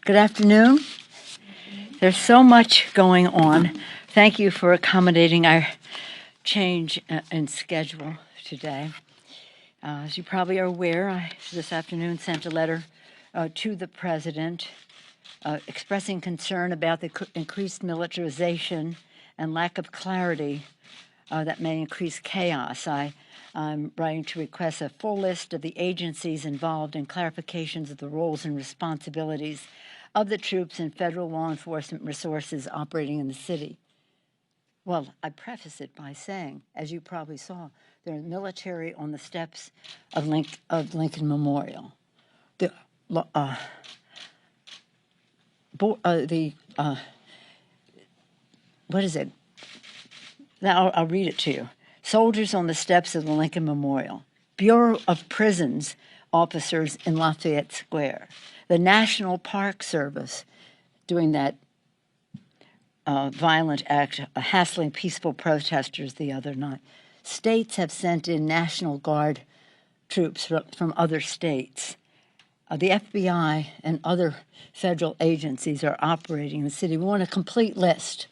Good afternoon. There's so much going on. Thank you for accommodating our change in schedule today. As you probably are aware, I this afternoon sent a letter to the President expressing concern about the increased militarization and lack of clarity that may increase chaos. I'm writing to request a full list of the agencies involved and clarifications of the roles and responsibilities of the troops and federal law enforcement resources operating in the city. Well, I preface it by saying, as you probably saw, there's military on the steps of Lincoln Memorial. What is it? Now I'll read it to you. Soldiers on the steps of the Lincoln Memorial. Bureau of Prisons officers in Lafayette Square. The National Park Service doing that violent act, hassling peaceful protesters the other night. States have sent in National Guard troops from other states. The FBI and other federal agencies are operating in the city. We want a complete list.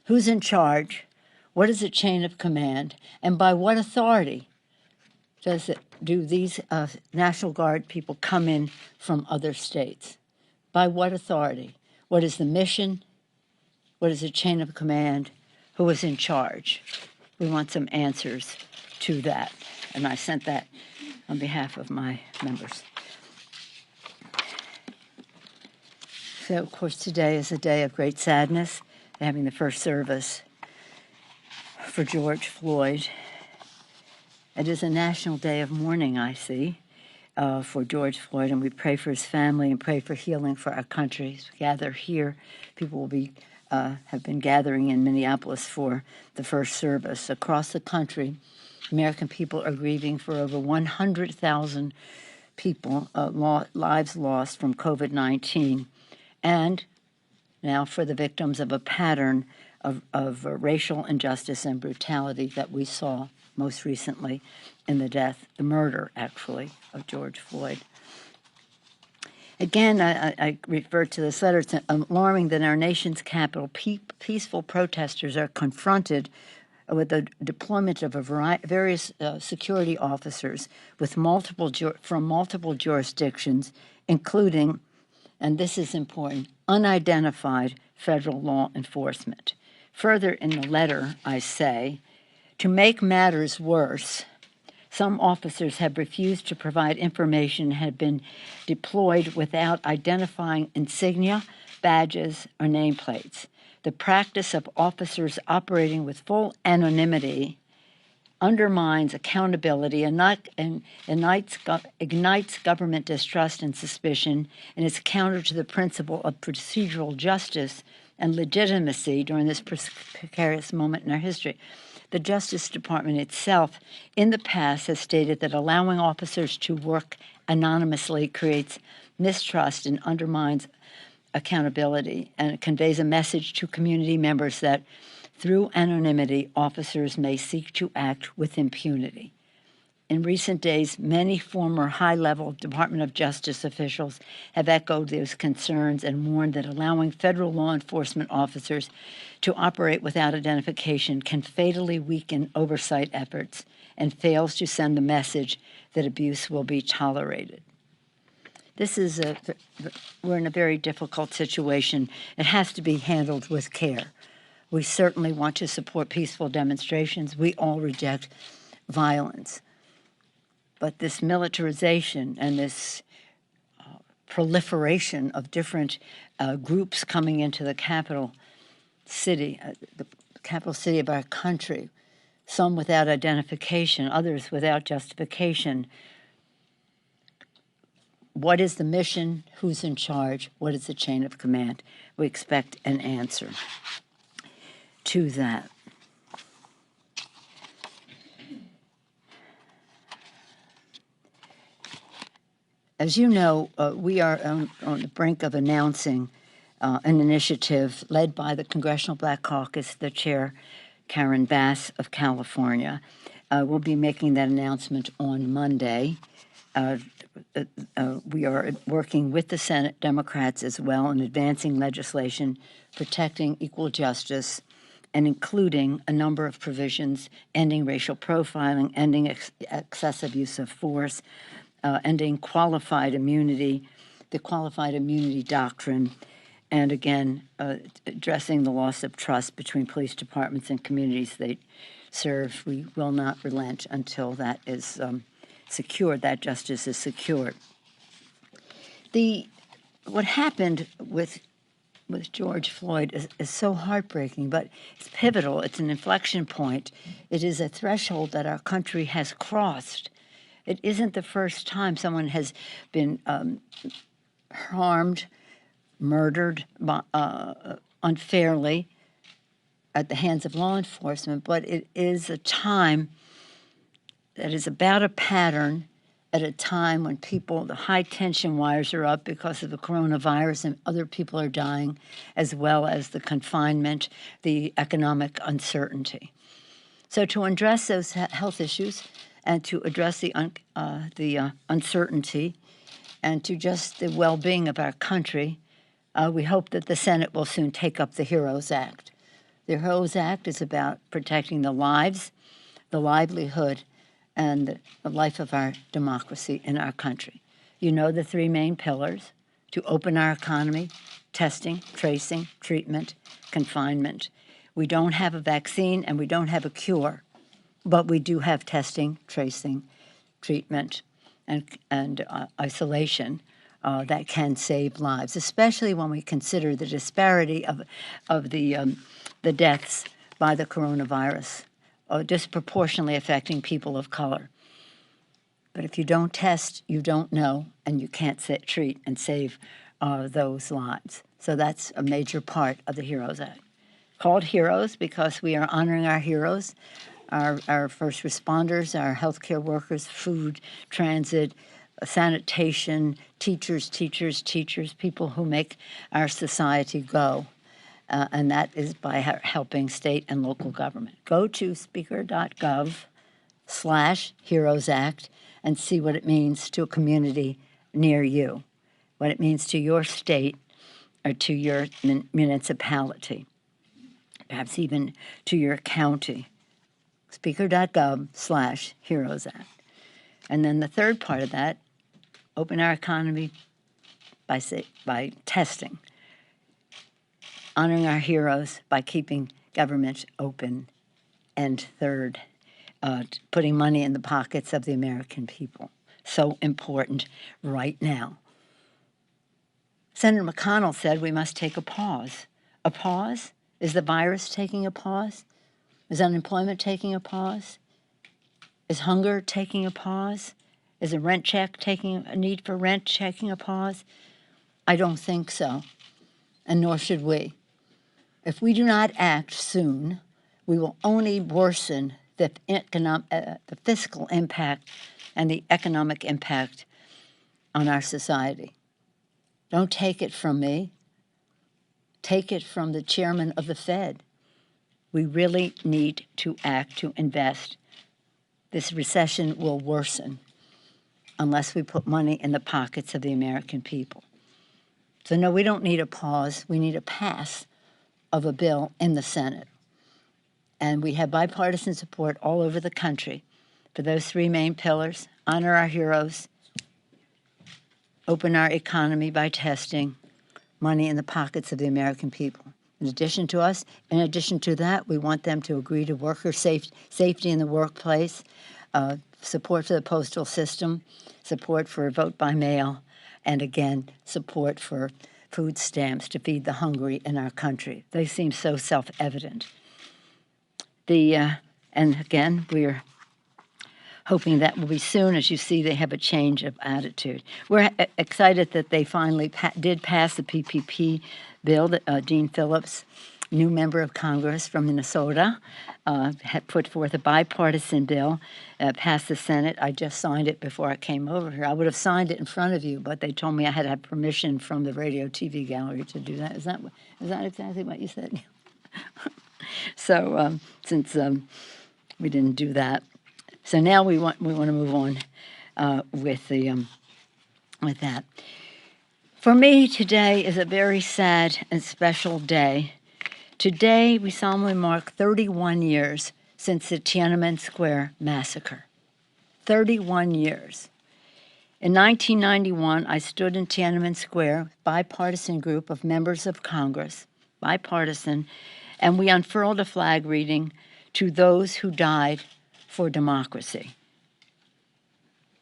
Who's in charge? What is the chain of command? And by what authority do these National Guard people come in from other states? By what authority? What is the mission? What is the chain of command? Who is in charge? We want some answers to that. And I sent that on behalf of my members. So, of course, today is a day of great sadness, having the first service for George Floyd. It is a national day of mourning, I see, for George Floyd, and we pray for his family and pray for healing for our country. As we gather here, people will have been gathering in Minneapolis for the first service. Across the country, American people are grieving for over 100,000 people, lives lost from COVID-19, and now for the victims of a pattern of racial injustice and brutality that we saw most recently in the murder, actually, of George Floyd. Again, I refer to this letter. It's alarming that our nation's capital, peaceful protesters are confronted with the deployment of various security officers from multiple jurisdictions, including, and this is important, unidentified federal law enforcement. Further in the letter, I say, to make matters worse, some officers have refused to provide information and have been deployed without identifying insignia, badges, or nameplates. The practice of officers operating with full anonymity undermines accountability and ignites government distrust and suspicion, and is counter to the principle of procedural justice and legitimacy during this precarious moment in our history. The Justice Department itself, in the past, has stated that allowing officers to work anonymously creates mistrust and undermines accountability, and it conveys a message to community members that through anonymity, officers may seek to act with impunity. In recent days, many former high-level Department of Justice officials have echoed those concerns and warned that allowing federal law enforcement officers to operate without identification can fatally weaken oversight efforts and fails to send the message that abuse will be tolerated. We're in a very difficult situation. It has to be handled with care. We certainly want to support peaceful demonstrations. We all reject violence. But this militarization and this proliferation of different groups coming into the capital city of our country, some without identification, others without justification. What is the mission? Who's in charge? What is the chain of command? We expect an answer to that. As you know, we are on the brink of announcing an initiative led by the Congressional Black Caucus, the chair, Karen Bass of California. We'll be making that announcement on Monday. we are working with the Senate Democrats as well in advancing legislation protecting equal justice and including a number of provisions ending racial profiling, ending excessive use of force, ending qualified immunity, the qualified immunity doctrine, and again, addressing the loss of trust between police departments and communities they serve. We will not relent until that is secured, that justice is secured. What happened with George Floyd is so heartbreaking, but it's pivotal. It's an inflection point. It is a threshold that our country has crossed. It isn't the first time someone has been harmed, murdered unfairly at the hands of law enforcement, but it is a time that is about a pattern at a time when the high tension wires are up because of the coronavirus and other people are dying, as well as the confinement, the economic uncertainty. So to address those health issues and to address the uncertainty and to just the well-being of our country, we hope that the Senate will soon take up the HEROES Act. The HEROES Act is about protecting the lives, the livelihood, and the life of our democracy in our country. You know the three main pillars: to open our economy, testing, tracing, treatment, confinement. We don't have a vaccine and we don't have a cure, but we do have testing, tracing, treatment, and isolation that can save lives, especially when we consider the disparity of the deaths by the coronavirus, disproportionately affecting people of color. But if you don't test, you don't know, and you can't treat and save those lives. So that's a major part of the HEROES Act. Called HEROES because we are honoring our heroes, our first responders, our healthcare workers, food, transit, sanitation, teachers, people who make our society go. And that is by helping state and local government. Go to speaker.gov/HEROES Act and see what it means to a community near you, what it means to your state or to your municipality, perhaps even to your county. Speaker.gov/HEROES Act. And then the third part of that, open our economy by testing, honoring our heroes by keeping government open, and third, putting money in the pockets of the American people. So important right now. Senator McConnell said we must take a pause. A pause? Is the virus taking a pause? Is unemployment taking a pause? Is hunger taking a pause? Is a need for rent taking a pause? I don't think so, and nor should we. If we do not act soon, we will only worsen the fiscal impact and the economic impact on our society. Don't take it from me. Take it from the chairman of the Fed. We really need to act, to invest. This recession will worsen unless we put money in the pockets of the American people. So no, we don't need a pause. We need a pass of a bill in the Senate. And we have bipartisan support all over the country for those three main pillars: honor our heroes, open our economy by testing, money in the pockets of the American people. In addition to that, we want them to agree to worker safety in the workplace, support for the postal system, support for vote by mail, and again, support for food stamps to feed the hungry in our country. They seem so self-evident. And again, we're hoping that will be soon. As you see, they have a change of attitude. We're excited that they finally did pass the PPP bill. That Dean Phillips, new member of Congress from Minnesota, had put forth a bipartisan bill, passed the Senate. I just signed it before I came over here. I would have signed it in front of you, but they told me I had to have permission from the radio TV gallery to do that. Is that exactly what you said? So since we didn't do that, so now we want to move on with the with that. For me, today is a very sad and special day. Today, we solemnly mark 31 years since the Tiananmen Square massacre. 31 years. In 1991, I stood in Tiananmen Square, bipartisan group of members of Congress, bipartisan, and we unfurled a flag reading, "To those who died for democracy."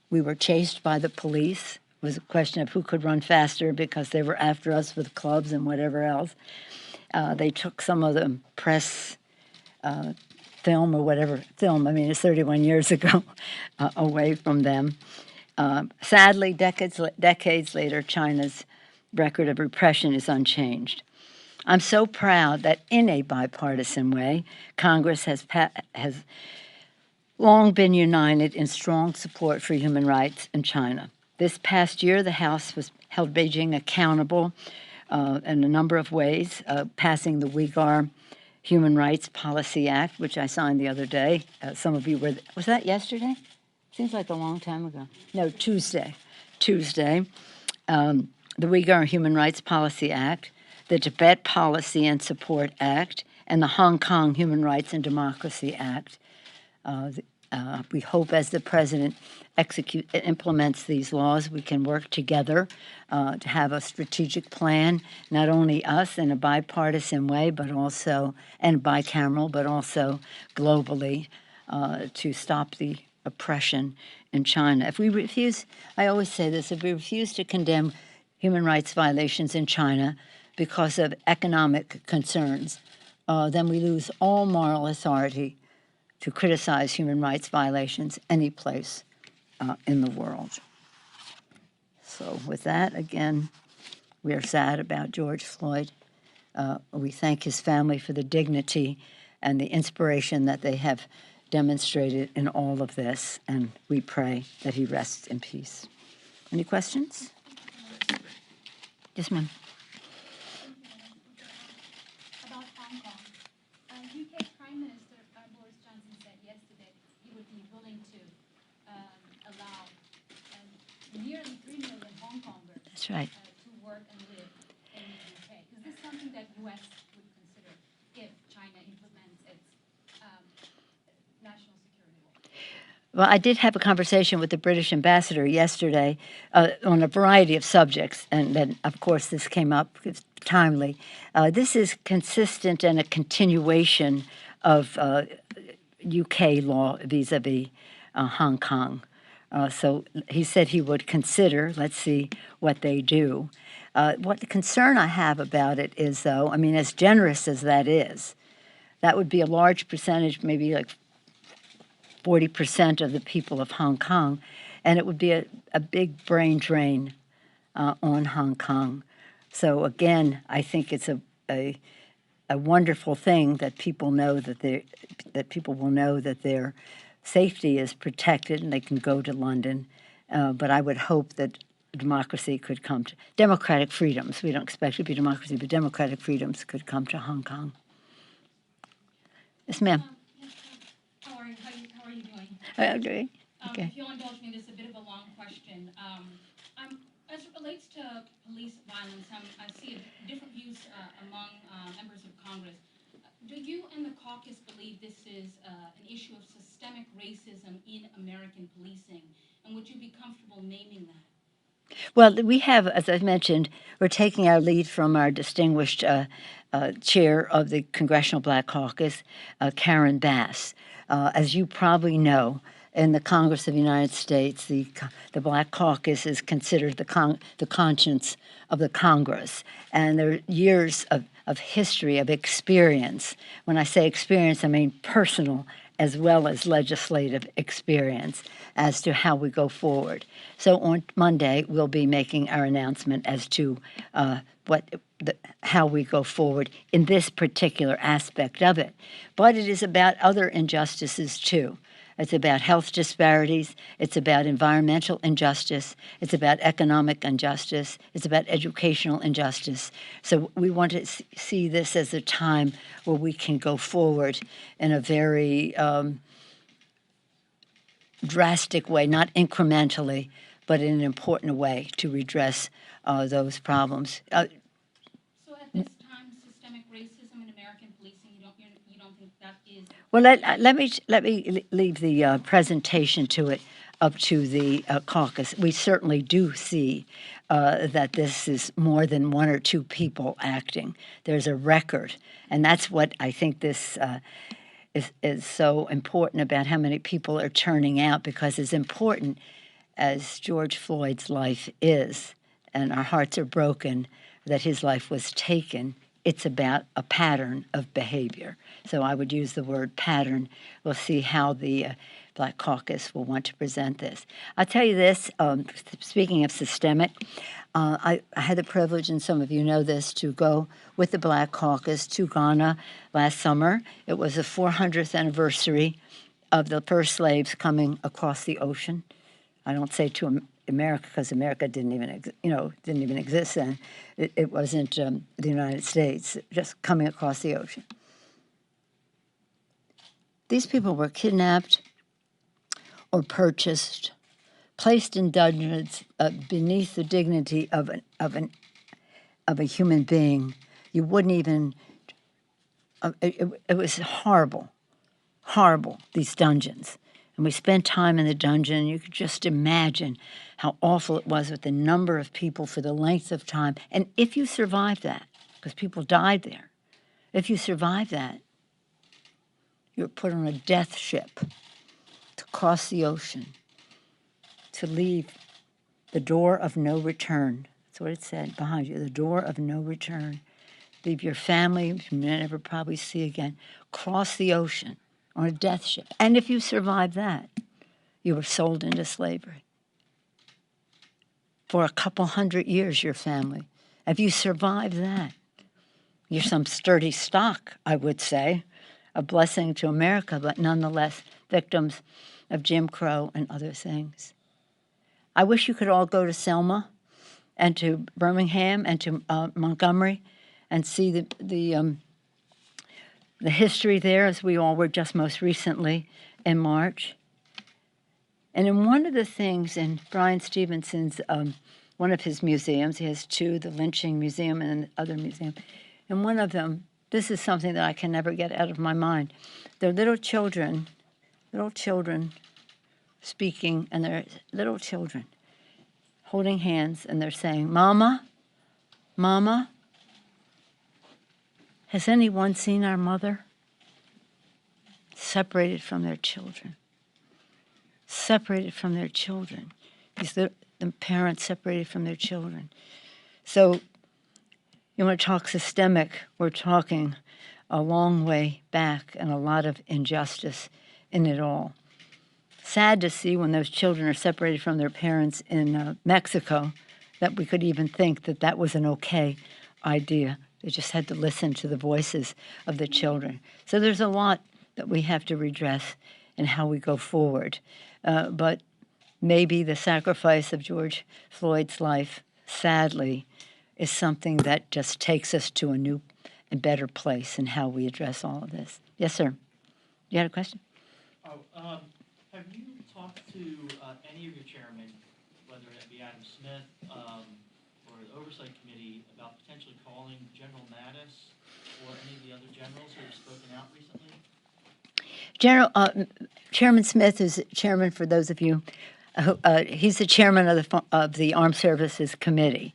We were chased by the police. It was a question of who could run faster because they were after us with clubs and whatever else. They took some of the press film or whatever film, I mean, it's 31 years ago, away from them. Sadly, decades later, China's record of repression is unchanged. I'm so proud that in a bipartisan way, Congress has long been united in strong support for human rights in China. This past year, the House held Beijing accountable in a number of ways, passing the Uyghur Human Rights Policy Act, which I signed the other day. Some of you were, was that yesterday? Seems like a long time ago. No, Tuesday. The Uyghur Human Rights Policy Act, the Tibet Policy and Support Act, and the Hong Kong Human Rights and Democracy Act. We hope as the president implements these laws, we can work together to have a strategic plan, not only us in a bipartisan way, but also, and bicameral, but also globally to stop the oppression in China. If we refuse, I always say this, if we refuse to condemn human rights violations in China because of economic concerns, then we lose all moral authority to criticize human rights violations any place in the world. So with that, again, we are sad about George Floyd. We thank his family for the dignity and the inspiration that they have demonstrated in all of this, and we pray that he rests in peace. Any questions? Yes, ma'am. About Hong Kong. UK Prime Minister Boris Johnson said yesterday he would be willing to allow nearly 3 million Hong Kongers That's right. To work and live in the UK. Is this something that U.S. would consider if China implements its national security law? Well, I did have a conversation with the British ambassador yesterday on a variety of subjects, and then, of course, this came up. It's timely. This is consistent and a continuation of UK law vis-a-vis Hong Kong. So he said he would consider, let's see what they do. What the concern I have about it is, though, I mean, as generous as that is, that would be a large percentage, maybe like 40% of the people of Hong Kong, and it would be a big brain drain on Hong Kong. So again, I think it's a wonderful thing that people know that people will know that their safety is protected and they can go to London. But I would hope that democracy could come to democratic freedoms. We don't expect it to be democracy, but democratic freedoms could come to Hong Kong. Yes, ma'am. How are you doing? I agree. Okay. If you'll indulge me, this is a bit of a long question. As it relates to police violence, I see different views among members of Congress. Do you and the caucus believe this is an issue of systemic racism in American policing? And would you be comfortable naming that? Well, we have, as I've mentioned, we're taking our lead from our distinguished chair of the Congressional Black Caucus, Karen Bass. As you probably know, in the Congress of the United States, the Black Caucus is considered the conscience of the Congress. And there are years of history, of experience. When I say experience, I mean personal as well as legislative experience as to how we go forward. So on Monday, we'll be making our announcement as to how we go forward in this particular aspect of it. But it is about other injustices, too. It's about health disparities. It's about environmental injustice. It's about economic injustice. It's about educational injustice. So we want to see this as a time where we can go forward in a very drastic way, not incrementally, but in an important way to redress those problems. So at this time, systemic racism in American policing, you don't think that is? Well, let me leave the presentation to it up to the caucus. We certainly do see that this is more than one or two people acting. There's a record, and that's what I think this is so important about how many people are turning out, because as important as George Floyd's life is, and our hearts are broken that his life was taken, it's about a pattern of behavior. So I would use the word pattern. We'll see how the Black Caucus will want to present this. I'll tell you this, speaking of systemic, I had the privilege, and some of you know this, to go with the Black Caucus to Ghana last summer. It was the 400th anniversary of the first slaves coming across the ocean. I don't say to America because America didn't even exist then. It wasn't the United States, just coming across the ocean. These people were kidnapped or purchased, placed in dungeons beneath the dignity of a human being. You wouldn't even. It was horrible, these dungeons. And we spent time in the dungeon, and you could just imagine how awful it was with the number of people for the length of time. And if you survived that, because people died there, if you survived that, you were put on a death ship to cross the ocean, to leave the door of no return. That's what it said behind you, the door of no return. Leave your family, you may never probably see again, cross the ocean on a death ship. And if you survived that, you were sold into slavery. For a couple hundred years, your family. If you survived that, you're some sturdy stock, I would say, a blessing to America, but nonetheless victims of Jim Crow and other things. I wish you could all go to Selma and to Birmingham and to Montgomery and see the history there, as we all were just most recently in March. And in one of the things in Brian Stevenson's, one of his museums, he has two, the Lynching Museum and the other museum. In one of them, this is something that I can never get out of my mind. They're little children speaking, and they're little children holding hands, and they're saying, "Mama, Mama, has anyone seen our mother?" Separated from their children. Separated from their children. The parents separated from their children. So you want to talk systemic, we're talking a long way back and a lot of injustice in it all. Sad to see when those children are separated from their parents in Mexico that we could even think that that was an okay idea. They just had to listen to the voices of the children. So there's a lot that we have to redress in how we go forward. But maybe the sacrifice of George Floyd's life, sadly, is something that just takes us to a new and better place in how we address all of this. Yes, sir. You had a question? Have you talked to any of your chairmen, whether it be Adam Smith or the Oversight Committee, about potentially calling General Mattis or any of the other generals who have spoken out recently? Chairman Smith is chairman, for those of you, he's the chairman of the Armed Services Committee.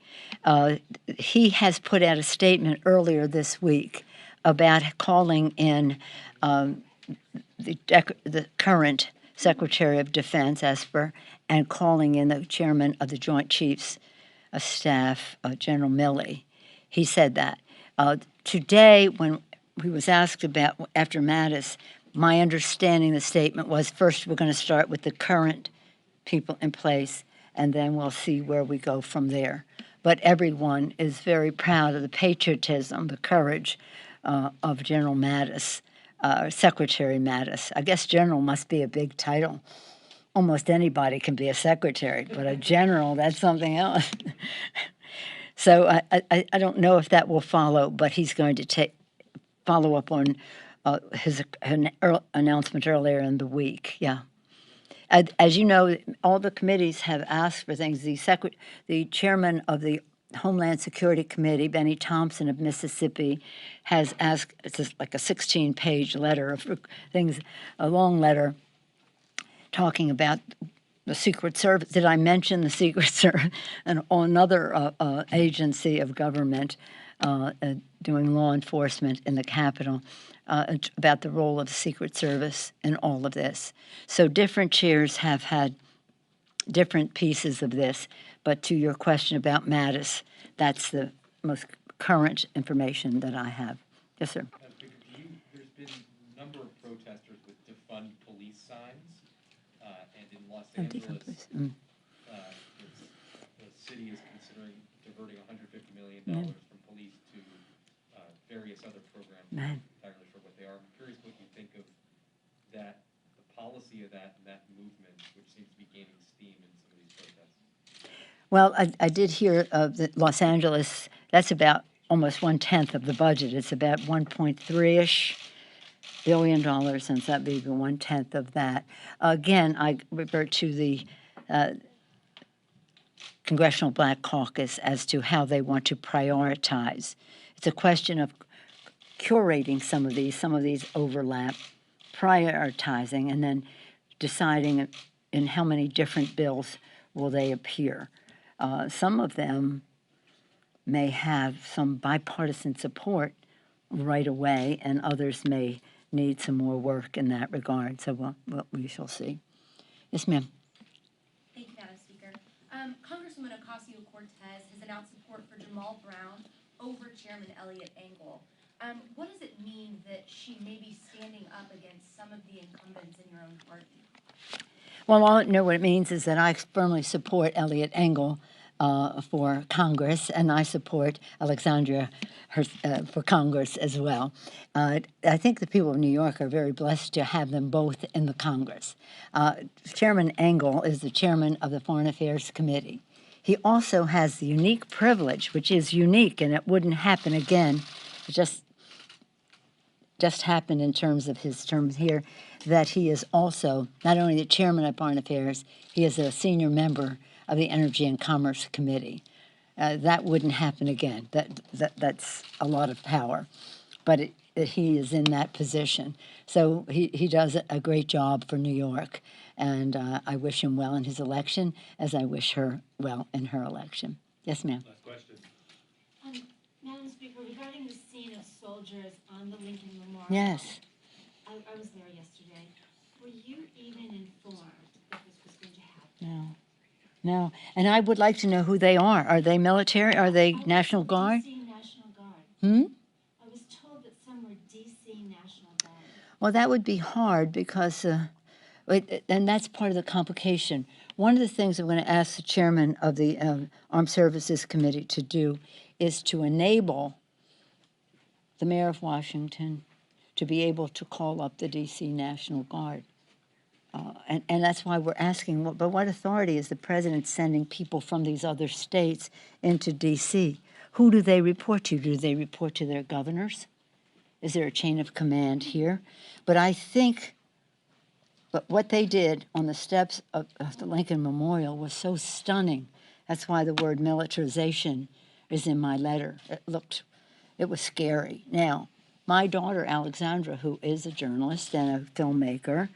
He has put out a statement earlier this week about calling in the current Secretary of Defense, Esper, and calling in the chairman of the Joint Chiefs of Staff, General Milley. He said that. Today, when he was asked about after Mattis, my understanding the statement was, first we're going to start with the current people in place, and then we'll see where we go from there. But everyone is very proud of the patriotism, the courage of General Mattis, Secretary Mattis. I guess general must be a big title. Almost anybody can be a secretary, but a general, that's something else. So I don't know if that will follow, but he's going to follow up on his announcement earlier in the week. Yeah. As you know, all the committees have asked for things. The chairman of the Homeland Security Committee, Benny Thompson of Mississippi, has asked, it's just like a 16-page letter of things, a long letter talking about the Secret Service. Did I mention the Secret Service? And another agency of government doing law enforcement in the Capitol, about the role of the Secret Service in all of this. So different chairs have had different pieces of this, but to your question about Mattis, that's the most current information that I have. Yes, sir. There's been a number of protesters with defund police signs, and in Los Angeles, the city is considering diverting $150 million from police to various other programs. I'm entirely sure what they are. I'm curious what you think of that, the policy of that, and that movement, which seems to be gaining steam in some of these protests. Well, I did hear of the Los Angeles, that's about almost 1/10 of the budget. It's about 1.3-ish billion dollars, since that would be 1/10 of that. Again, I revert to the Congressional Black Caucus as to how they want to prioritize. It's a question of curating some of these overlap, prioritizing, and then deciding in how many different bills will they appear. Some of them may have some bipartisan support right away, and others may need some more work in that regard. So we shall see. Yes, ma'am. Thank you, Madam Speaker. Congresswoman Ocasio-Cortez has announced support for Jamal Brown over Chairman Eliot Engel. What does it mean that she may be standing up against some of the incumbents in your own party? Well, all I know what it means is that I firmly support Eliot Engel for Congress, and I support Alexandria for Congress as well. I think the people of New York are very blessed to have them both in the Congress. Chairman Engel is the chairman of the Foreign Affairs Committee. He also has the unique privilege, which is unique, and it wouldn't happen again. It just happened in terms of his terms here, that he is also not only the chairman of Foreign Affairs, he is a senior member of the Energy and Commerce Committee. That wouldn't happen again. That's a lot of power, but he is in that position. So he does a great job for New York, and I wish him well in his election, as I wish her well in her election. Yes, ma'am. Last question. Madam Speaker, regarding the scene of soldiers on the Lincoln Memorial. Yes. I was there yesterday. Were you even informed that this was going to happen? No. And I would like to know who they are. Are they military? Are they National Guard? DC National Guard. I was told that some were DC National Guard. Well, that would be hard because, and that's part of the complication. One of the things I'm going to ask the chairman of the Armed Services Committee to do is to enable the mayor of Washington to be able to call up the D.C. National Guard. And that's why we're asking, but what authority is the president sending people from these other states into D.C.? Who do they report to? Do they report to their governors? Is there a chain of command here? But I think what they did on the steps of the Lincoln Memorial was so stunning. That's why the word militarization is in my letter. It was scary. Now, my daughter, Alexandra, who is a journalist and a filmmaker,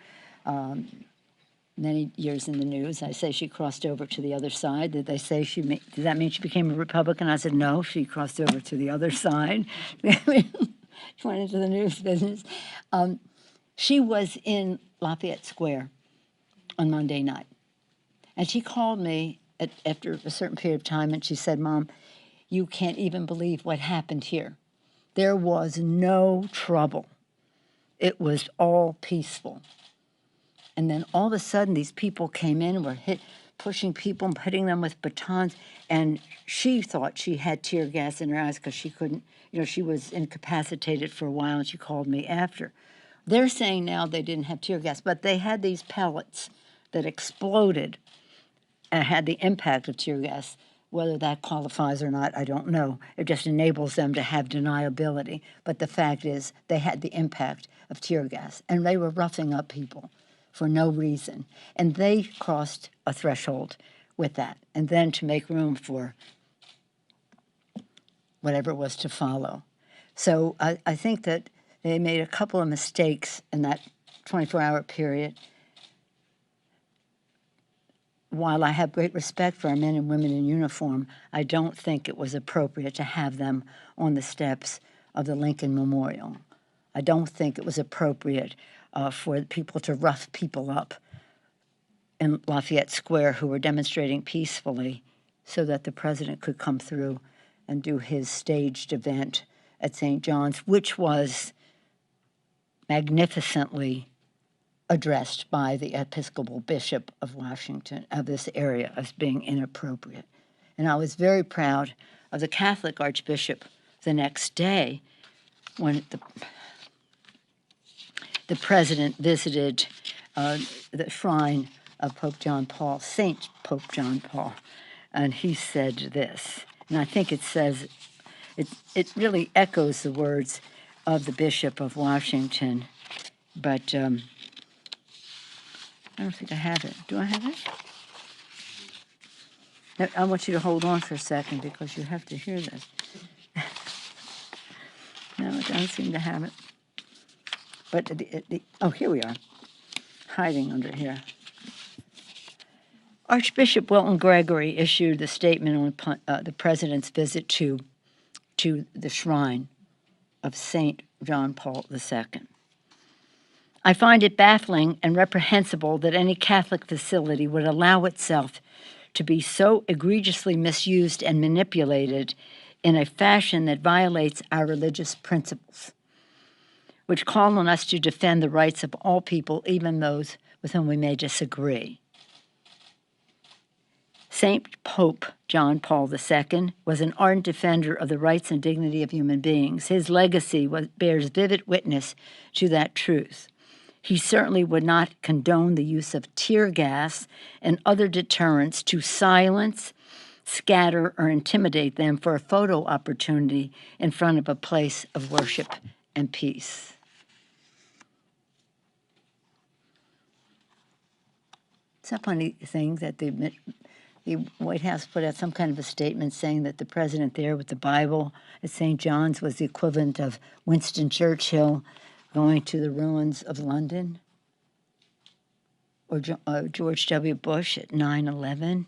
many years in the news, I say she crossed over to the other side. Did they say did that mean she became a Republican? I said, no, she crossed over to the other side. She went into the news business. She was in Lafayette Square on Monday night. And she called me after a certain period of time, and she said, Mom, you can't even believe what happened here. There was no trouble. It was all peaceful. And then all of a sudden, these people came in and were pushing people and hitting them with batons. And she thought she had tear gas in her eyes because she couldn't, she was incapacitated for a while, and she called me after. They're saying now they didn't have tear gas, but they had these pellets that exploded and had the impact of tear gas. Whether that qualifies or not, I don't know. It just enables them to have deniability. But the fact is they had the impact of tear gas, and they were roughing up people for no reason. And they crossed a threshold with that. And then to make room for whatever was to follow. So I think that they made a couple of mistakes in that 24-hour period. While I have great respect for our men and women in uniform, I don't think it was appropriate to have them on the steps of the Lincoln Memorial. I don't think it was appropriate for people to rough people up in Lafayette Square who were demonstrating peacefully so that the president could come through and do his staged event at St. John's, which was magnificently addressed by the Episcopal Bishop of Washington, of this area, as being inappropriate. And I was very proud of the Catholic Archbishop the next day when the president visited the shrine of Pope John Paul, Saint Pope John Paul, and he said this, and I think it says, it really echoes the words of the Bishop of Washington, but I don't think I have it. Do I have it? No, I want you to hold on for a second because you have to hear this. No, I don't seem to have it. But oh, here we are, hiding under here. Archbishop Wilton Gregory issued a statement on the president's visit to the shrine of St. John Paul II. I find it baffling and reprehensible that any Catholic facility would allow itself to be so egregiously misused and manipulated in a fashion that violates our religious principles, which call on us to defend the rights of all people, even those with whom we may disagree. Saint Pope John Paul II was an ardent defender of the rights and dignity of human beings. His legacy bears vivid witness to that truth. He certainly would not condone the use of tear gas and other deterrents to silence, scatter, or intimidate them for a photo opportunity in front of a place of worship and peace. It's a funny thing that the White House put out some kind of a statement saying that the president there with the Bible at St. John's was the equivalent of Winston Churchill going to the ruins of London, or George W. Bush at 9/11.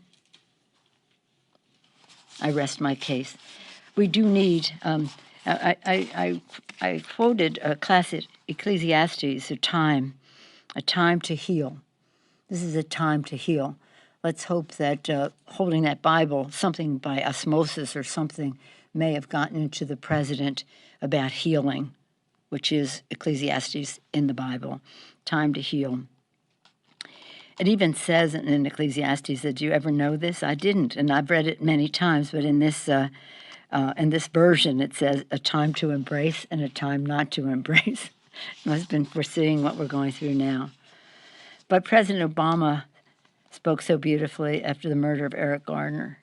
I rest my case. We do need, I quoted a classic Ecclesiastes, a time to heal. This is a time to heal. Let's hope that holding that Bible, something by osmosis or something, may have gotten into the president about healing, which is Ecclesiastes in the Bible, time to heal. It even says in Ecclesiastes, did you ever know this? I didn't, and I've read it many times, but in this version it says a time to embrace and a time not to embrace. Must have been foreseeing what we're going through now. But President Obama spoke so beautifully after the murder of Eric Garner.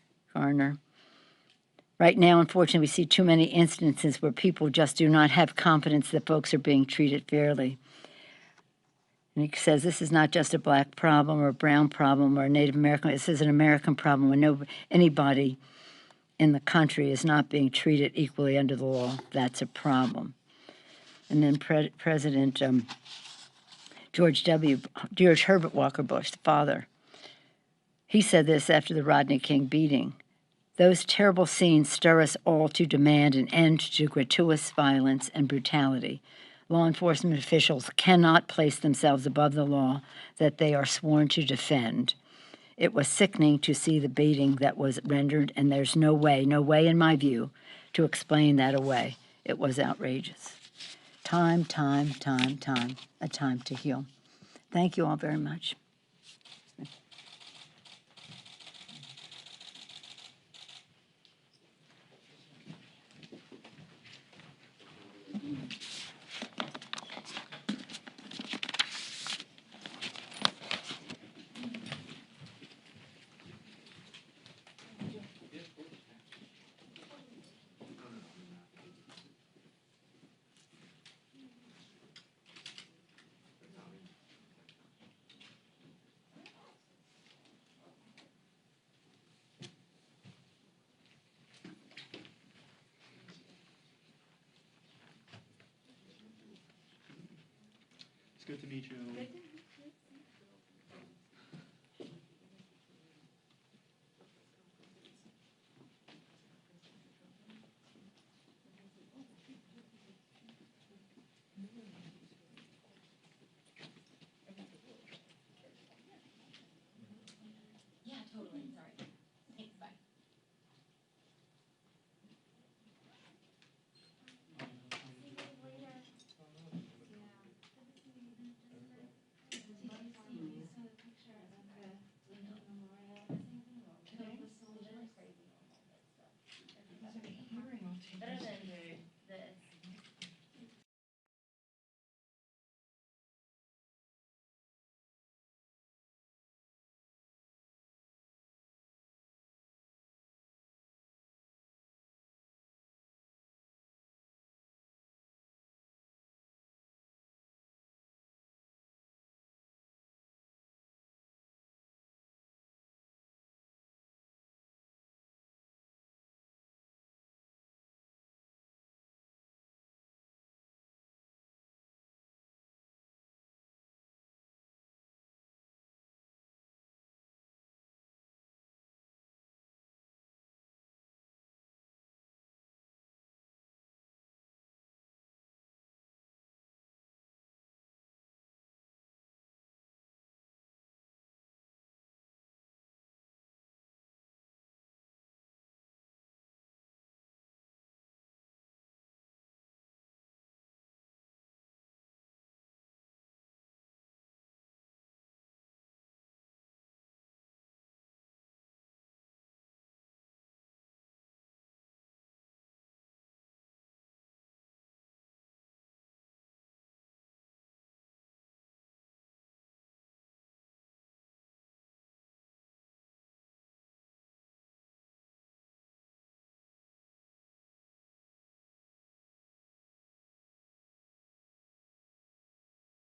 Right now, unfortunately, we see too many instances where people just do not have confidence that folks are being treated fairly. And he says this is not just a black problem or a brown problem or a Native American. This is an American problem when anybody in the country is not being treated equally under the law. That's a problem. And then President George Herbert Walker Bush, the father, he said this after the Rodney King beating. Those terrible scenes stir us all to demand an end to gratuitous violence and brutality. Law enforcement officials cannot place themselves above the law that they are sworn to defend. It was sickening to see the beating that was rendered, and there's no way in my view, to explain that away. It was outrageous. Time, a time to heal. Thank you all very much. Good to meet you. Good to